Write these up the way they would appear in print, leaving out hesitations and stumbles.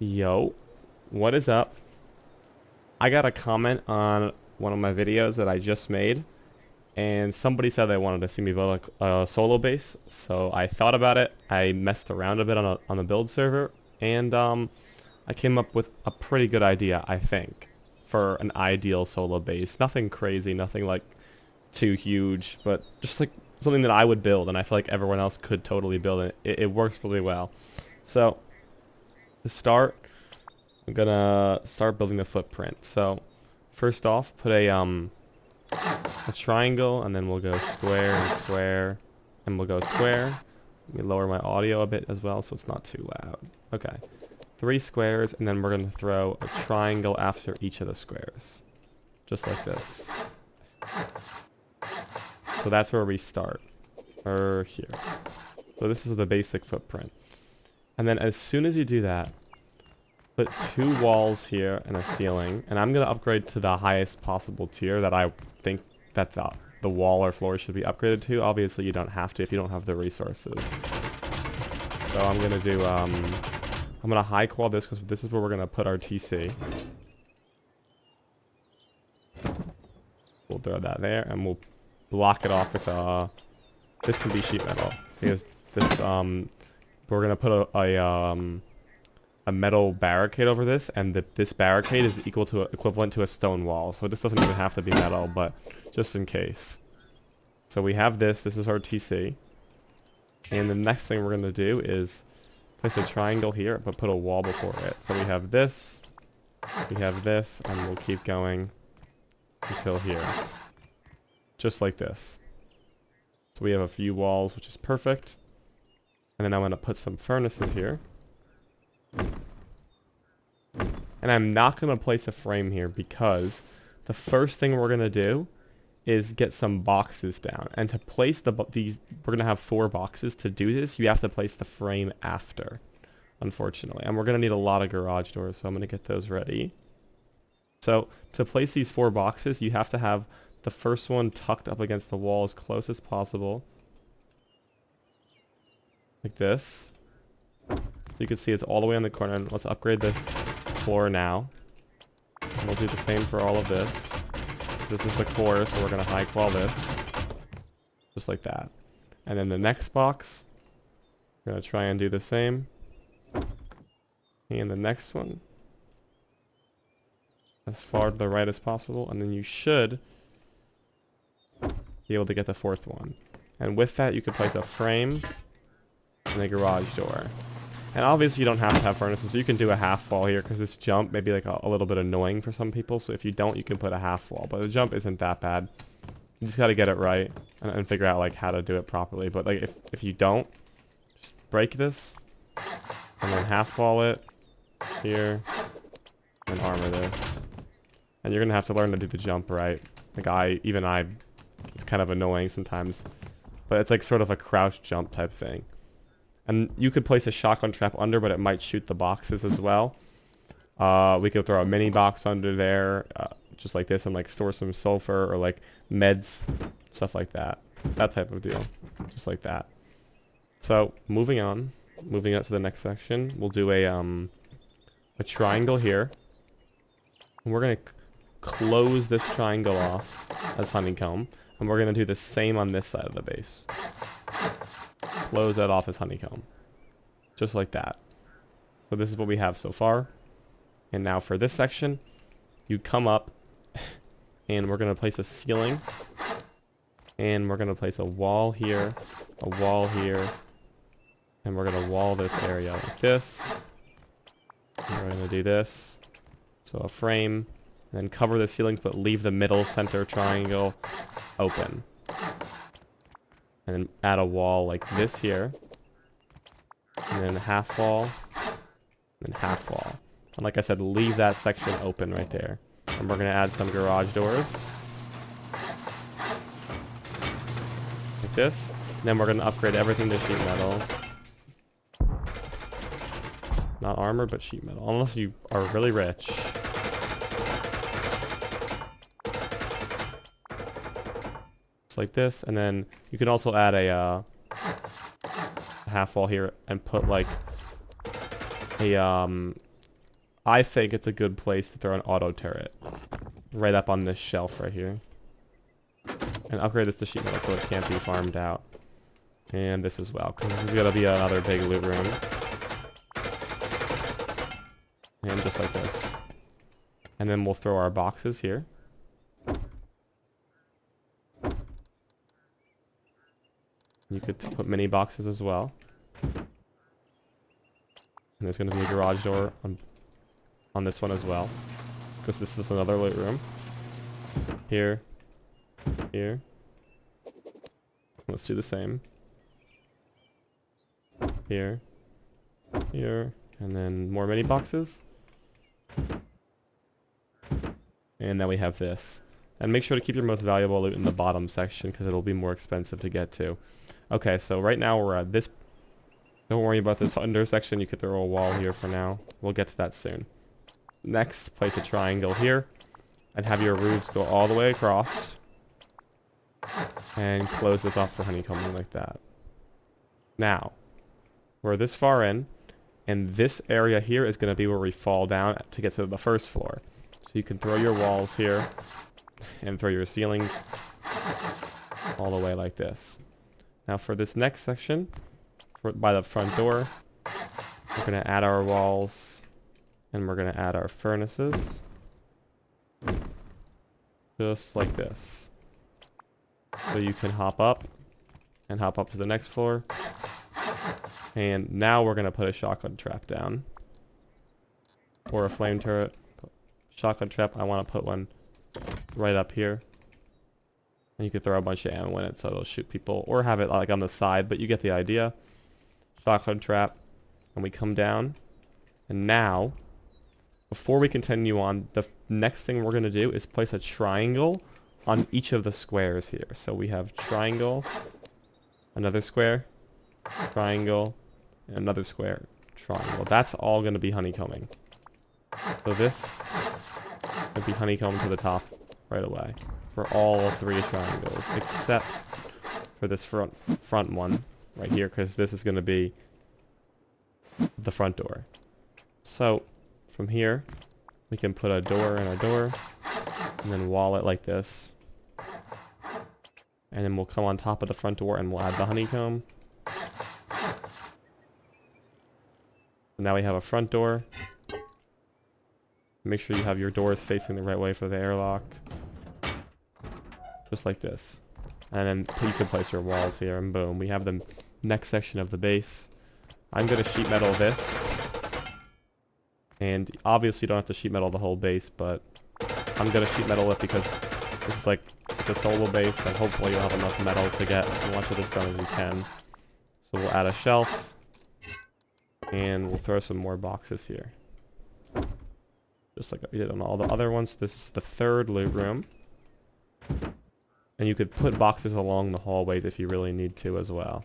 Yo, what is up? I got a comment on one of my videos that I just made, and somebody said they wanted to see me build a solo base. So I thought about it. I messed around a bit on the build server, and I came up with a pretty good idea, I think, for an ideal solo base. Nothing crazy, nothing like too huge, but just like something that I would build, and I feel like everyone else could totally build it. It works really well. So to start, I'm gonna start building the footprint. So first off, put a triangle, and then we'll go square and square, and we'll go square. Let me lower my audio a bit as well so it's not too loud. Okay. 3 squares, and then we're gonna throw a triangle after each of the squares. Just like this. So that's where we start. Or here. So this is the basic footprint. And then as soon as you do that, put 2 walls here and a ceiling, and I'm going to upgrade to the highest possible tier that I think that the wall or floor should be upgraded to. Obviously you don't have to if you don't have the resources. So I'm going to do, I'm going to high qual this because this is where we're going to put our TC. We'll throw that there, and we'll block it off with, this can be sheet metal, because this, we're going to put a metal barricade over this, and this barricade is equivalent to a stone wall. So this doesn't even have to be metal, but just in case. So we have this. This is our TC. And the next thing we're going to do is place a triangle here, but put a wall before it. So we have this, and we'll keep going until here. Just like this. So we have a few walls, which is perfect. And then I'm going to put some furnaces here. And I'm not going to place a frame here because the first thing we're going to do is get some boxes down. And to place these, we're going to have 4 boxes. To do this, you have to place the frame after, unfortunately. And we're going to need a lot of garage doors, so I'm going to get those ready. So to place these 4 boxes, you have to have the first one tucked up against the wall as close as possible. Like this. So you can see it's all the way on the corner. And let's upgrade this floor now. And we'll do the same for all of this. This is the core, so we're going to high qual this. Just like that. And then the next box, we're going to try and do the same. And the next one, as far to the right as possible. And then you should be able to get the 4th one. And with that, you can place a frame and a garage door. And obviously you don't have to have furnaces, so you can do a half wall here, because this jump may be like a little bit annoying for some people. So if you don't, you can put a half wall, but the jump isn't that bad. You just got to get it right and figure out like how to do it properly. But like if you don't, just break this and then half wall it here and armor this. And you're gonna have to learn to do the jump right. Like even I, it's kind of annoying sometimes, but it's like sort of a crouch jump type thing. And you could place a shotgun trap under, but it might shoot the boxes as well. We could throw a mini box under there, just like this, and like store some sulfur or like meds, stuff like that. That type of deal, just like that. So moving on to the next section, we'll do a triangle here. And we're gonna close this triangle off as honeycomb, and we're gonna do the same on this side of the base. Close that off as honeycomb. Just like that. So this is what we have so far. And now for this section, you come up and we're going to place a ceiling. And we're going to place a wall here, a wall here. And we're going to wall this area like this. And we're going to do this. So a frame. And then cover the ceilings, but leave the middle center triangle open. And then add a wall like this here. And then half wall. And then half wall. And like I said, leave that section open right there. And we're going to add some garage doors. Like this. And then we're going to upgrade everything to sheet metal. Not armor, but sheet metal. Unless you are really rich. Like this, and then you can also add a half wall here and put like a I think it's a good place to throw an auto turret. Right up on this shelf right here. And upgrade this to sheet metal so it can't be farmed out. And this as well, because this is going to be another big loot room. And just like this. And then we'll throw our boxes here. You could put mini boxes as well. And there's going to be a garage door on this one as well. Because this is another loot room. Here. Here. Let's do the same. Here. Here. And then more mini boxes. And now we have this. And make sure to keep your most valuable loot in the bottom section because it'll be more expensive to get to. Okay, so right now we're at this. Don't worry about this under section. You could throw a wall here for now. We'll get to that soon. Next, place a triangle here. And have your roofs go all the way across. And close this off for honeycombing like that. Now, we're this far in. And this area here is going to be where we fall down to get to the first floor. So you can throw your walls here. And throw your ceilings all the way like this. Now for this next section, by the front door, we're going to add our walls. And we're going to add our furnaces. Just like this. So you can hop up. And hop up to the next floor. And now we're going to put a shotgun trap down. Or a flame turret. Shotgun trap, I want to put one right up here. And you can throw a bunch of ammo in it so it'll shoot people. Or have it like on the side, but you get the idea. Shotgun trap. And we come down. And now, before we continue on, the next thing we're going to do is place a triangle on each of the squares here. So we have triangle, another square, triangle, and another square, triangle. That's all going to be honeycombing. So this would be honeycomb to the top right away for all three triangles, except for this front one right here, because this is going to be the front door. So from here, we can put a door and a door, and then wall it like this. And then we'll come on top of the front door and we'll add the honeycomb. Now we have a front door. Make sure you have your doors facing the right way for the airlock. Just like this. And then you can place your walls here and boom. We have the next section of the base. I'm going to sheet metal this. And obviously you don't have to sheet metal the whole base, but I'm going to sheet metal it because this is like, it's a solo base and hopefully you'll have enough metal to get as much of this done as you can. So we'll add a shelf. And we'll throw some more boxes here. Just like we did on all the other ones. This is the third loot room. And you could put boxes along the hallways if you really need to as well.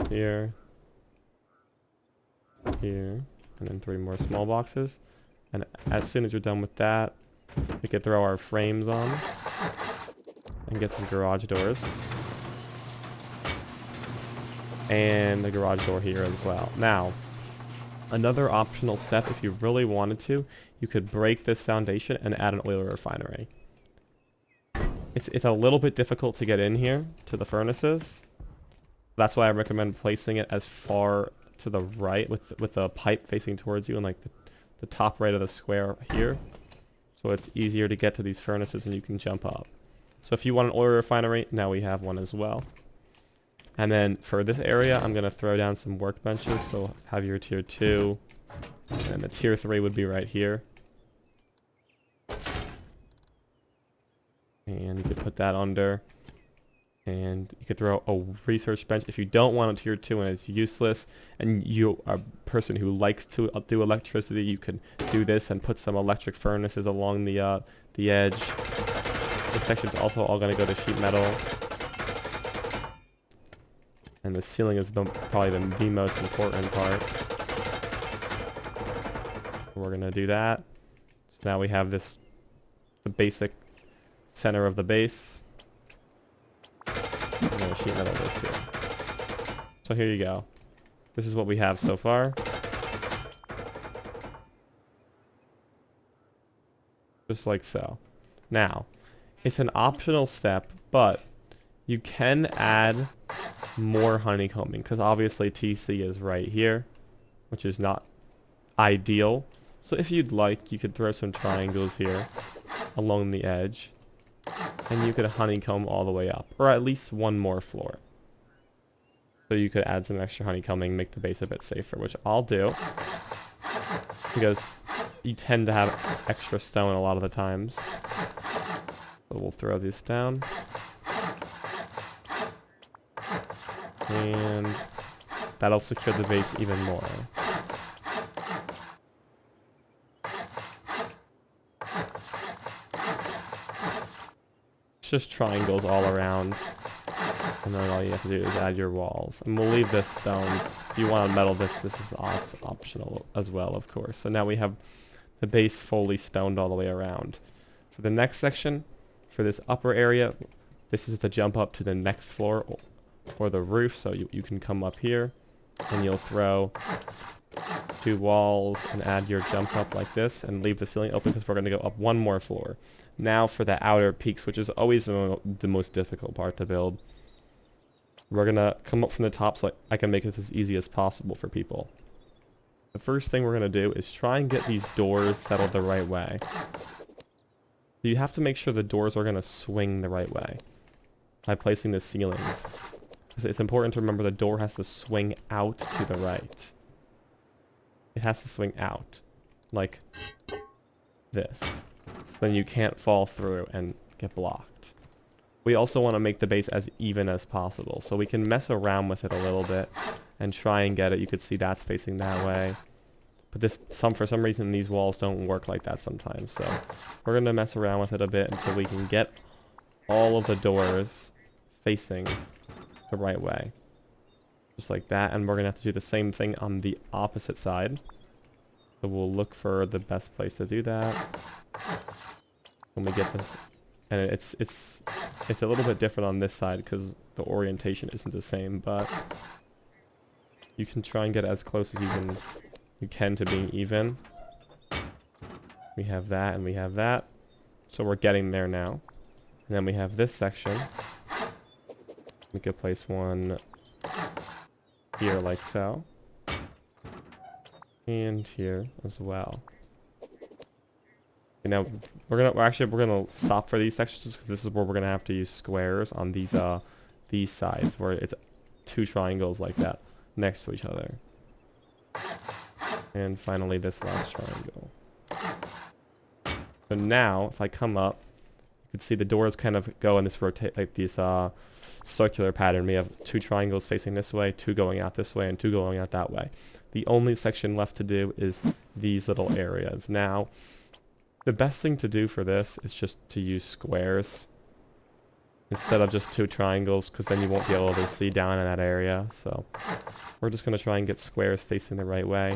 Here. Here. And then 3 more small boxes. And as soon as you're done with that, we could throw our frames on. And get some garage doors. And the garage door here as well. Now, another optional step, if you really wanted to, you could break this foundation and add an oil refinery. It's a little bit difficult to get in here to the furnaces. That's why I recommend placing it as far to the right with the pipe facing towards you and like the top right of the square here. So it's easier to get to these furnaces and you can jump up. So if you want an oil refinery, now we have one as well. And then for this area, I'm going to throw down some workbenches. So have your tier 2. And the tier 3 would be right here. And you could put that under. And you could throw a research bench. If you don't want a tier 2 and it's useless, and you are a person who likes to do electricity, you can do this and put some electric furnaces along the edge. This section's also all going to go to sheet metal. And the ceiling is probably the most important part. We're going to do that. So now we have the basic center of the base. I'm going to sheet metal this here. So here you go. This is what we have so far. Just like so. Now, it's an optional step, but you can add more honeycombing because obviously TC is right here, which is not ideal. So if you'd like, you could throw some triangles here along the edge, and you could honeycomb all the way up, or at least one more floor. So you could add some extra honeycombing, make the base a bit safer, which I'll do because you tend to have extra stone a lot of the times. So we'll throw these down. And that'll secure the base even more. It's just triangles all around. And then all you have to do is add your walls. And we'll leave this stone. If you want to metal this is optional as well, of course. So now we have the base fully stoned all the way around. For the next section, for this upper area, this is the jump up to the next floor or the roof. So you can come up here and you'll throw 2 walls and add your jump up like this and leave the ceiling open because we're going to go up one more floor. Now for the outer peaks, which is always the most difficult part to build. We're going to come up from the top so I can make it as easy as possible for people. The first thing we're going to do is try and get these doors settled the right way. You have to make sure the doors are going to swing the right way by placing the ceilings. It's important to remember the door has to swing out to the right. It has to swing out, like this. So then you can't fall through and get blocked. We also want to make the base as even as possible, so we can mess around with it a little bit and try and get it. You could see that's facing that way. But for some reason these walls don't work like that sometimes, so we're going to mess around with it a bit until we can get all of the doors facing the right way. Just like that, and we're going to have to do the same thing on the opposite side. So we'll look for the best place to do that. When we get this, and it's a little bit different on this side because the orientation isn't the same, but you can try and get as close as you can to being even. We have that and we have that. So we're getting there now. And then we have this section. We could place one here like so. And here as well. Okay, now we're gonna stop for these sections because this is where we're gonna have to use squares on these sides where it's 2 triangles like that next to each other. And finally this last triangle. So now if I come up, you can see the doors kind of go in this circular pattern. We have 2 triangles facing this way, 2 going out this way, and 2 going out that way. The only section left to do is these little areas. Now, the best thing to do for this is just to use squares instead of just 2 triangles, because then you won't be able to see down in that area. So we're just going to try and get squares facing the right way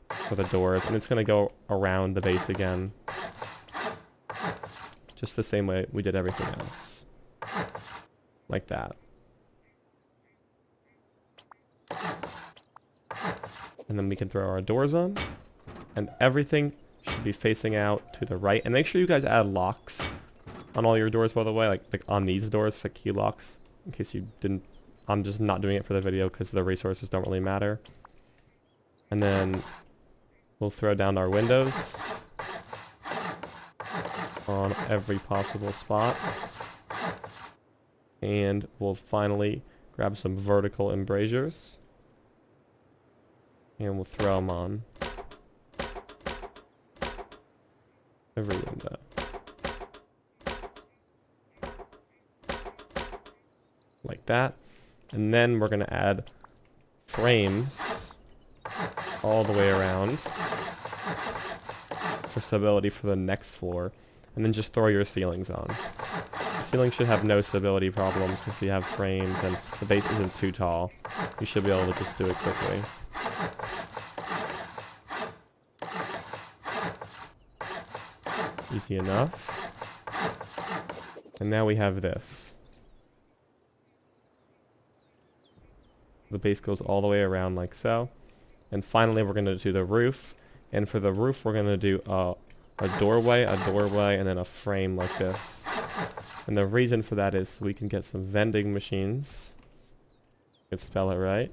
for the doors, and it's going to go around the base again, just the same way we did everything else, like that. And then we can throw our doors on, and everything should be facing out to the right. And make sure you guys add locks on all your doors, by the way, like on these doors for key locks, in case you didn't. I'm just not doing it for the video because the resources don't really matter. And then we'll throw down our windows on every possible spot. And we'll finally grab some vertical embrasures. And we'll throw them on every window. Like that. And then we're going to add frames all the way around for stability for the next floor. And then just throw your ceilings on. The ceiling should have no stability problems since you have frames and the base isn't too tall. You should be able to just do it quickly. Easy enough. And now we have this. The base goes all the way around like so. And finally we're going to do the roof. And for the roof we're going to do a doorway, and then a frame like this. And the reason for that is we can get some vending machines. You can spell it right.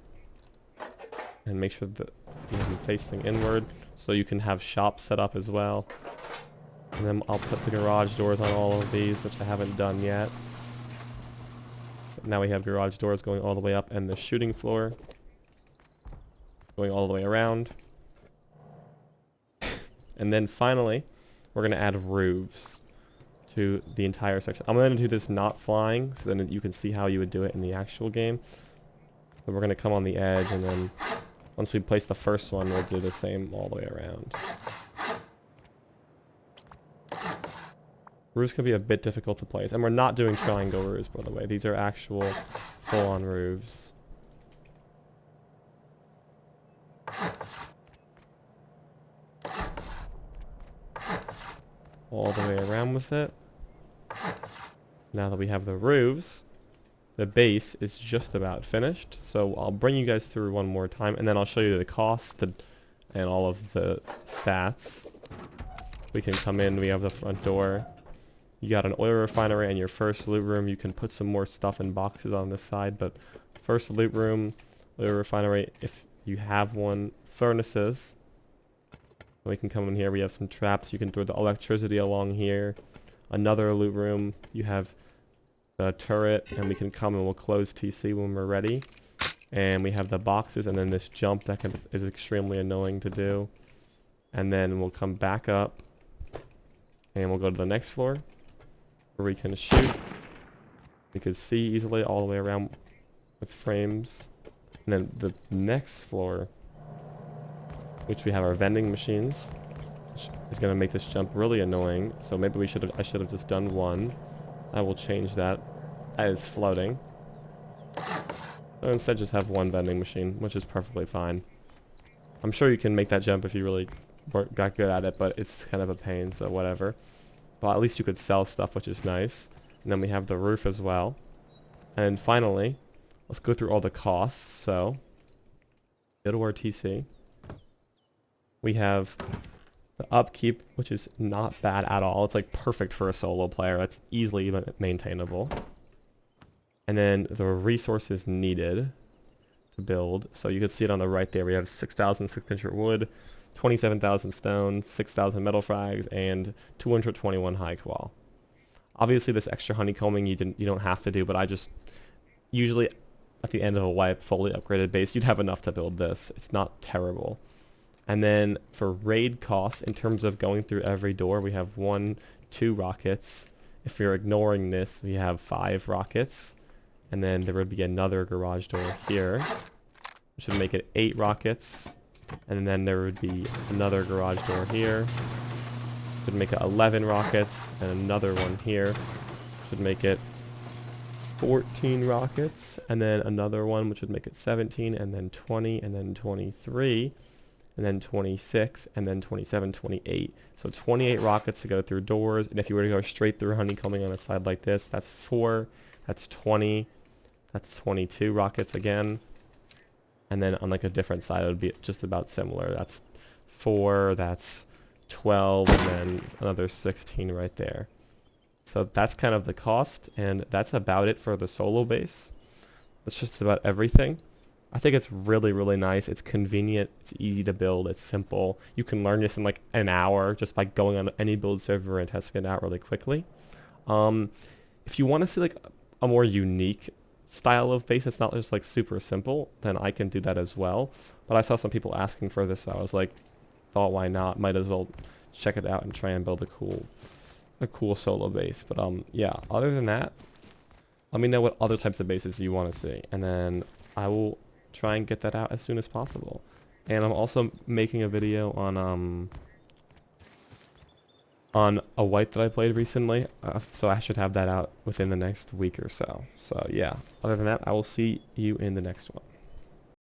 And make sure that you have them facing inward, so you can have shops set up as well. And then I'll put the garage doors on all of these, which I haven't done yet. But now we have garage doors going all the way up, and the shooting floor going all the way around. And then finally, we're going to add roofs to the entire section. I'm going to do this not flying, so then you can see how you would do it in the actual game. So we're going to come on the edge, and then once we place the first one, we'll do the same all the way around. Roofs can be a bit difficult to place, and we're not doing triangle roofs, by the way. These are actual full-on roofs. All the way around with it. Now that we have the roofs, the base is just about finished. So I'll bring you guys through one more time, and then I'll show you the cost and all of the stats. We can come in, we have the front door. You got an oil refinery and your first loot room. You can put some more stuff in boxes on this side, but first loot room, oil refinery, if you have one, furnaces. We can come in here, we have some traps. You can throw the electricity along here. Another loot room, you have the turret, and we can come and we'll close TC when we're ready. And we have the boxes, and then this jump that is extremely annoying to do. And then we'll come back up, and we'll go to the next floor, where we can shoot. We can see easily all the way around with frames. And then the next floor, which we have our vending machines, which is going to make this jump really annoying. So maybe I should have just done one. I will change that. That is floating. So instead just have one vending machine, which is perfectly fine. I'm sure you can make that jump if you really got good at it, but it's kind of a pain, so whatever. Well, at least you could sell stuff, which is nice. And then we have the roof as well. And finally, let's go through all the costs. So, go to our TC. We have the upkeep, which is not bad at all. It's like perfect for a solo player. It's easily maintainable. And then the resources needed to build. So you can see it on the right there. We have 6,600 wood, 27,000 stone, 6,000 metal frags, and 221 high qual. Obviously, this extra honeycombing you don't have to do, but I just usually at the end of a wipe fully upgraded base, you'd have enough to build this. It's not terrible. And then for raid costs, in terms of going through every door, we have 2 rockets. If you're ignoring this, we have 5 rockets. And then there would be another garage door here, which would make it 8 rockets. And then there would be another garage door here, which would make it 11 rockets, and another one here, which would make it 14 rockets, and then another one which would make it 17, and then 20, and then 23, and then 26, and then 27, 28. So 28 rockets to go through doors, and if you were to go straight through honeycombing on a side like this, that's 4, that's 20, that's 22 rockets again. And then on like a different side, it would be just about similar. That's 4, that's 12, and then another 16 right there. So that's kind of the cost, and that's about it for the solo base. That's just about everything. I think it's really, really nice. It's convenient. It's easy to build. It's simple. You can learn this in like an hour just by going on any build server and testing it out really quickly. If you want to see like a more unique style of base that's not just like super simple, then I can do that as well. But I saw some people asking for this, so I was like, thought why not? Might as well check it out and try and build a cool solo base. But yeah, other than that, let me know what other types of bases you want to see, and then I will try and get that out as soon as possible. And I'm also making a video on a wipe that I played recently, so I should have that out within the next week or so. So yeah, other than that, I will see you in the next one.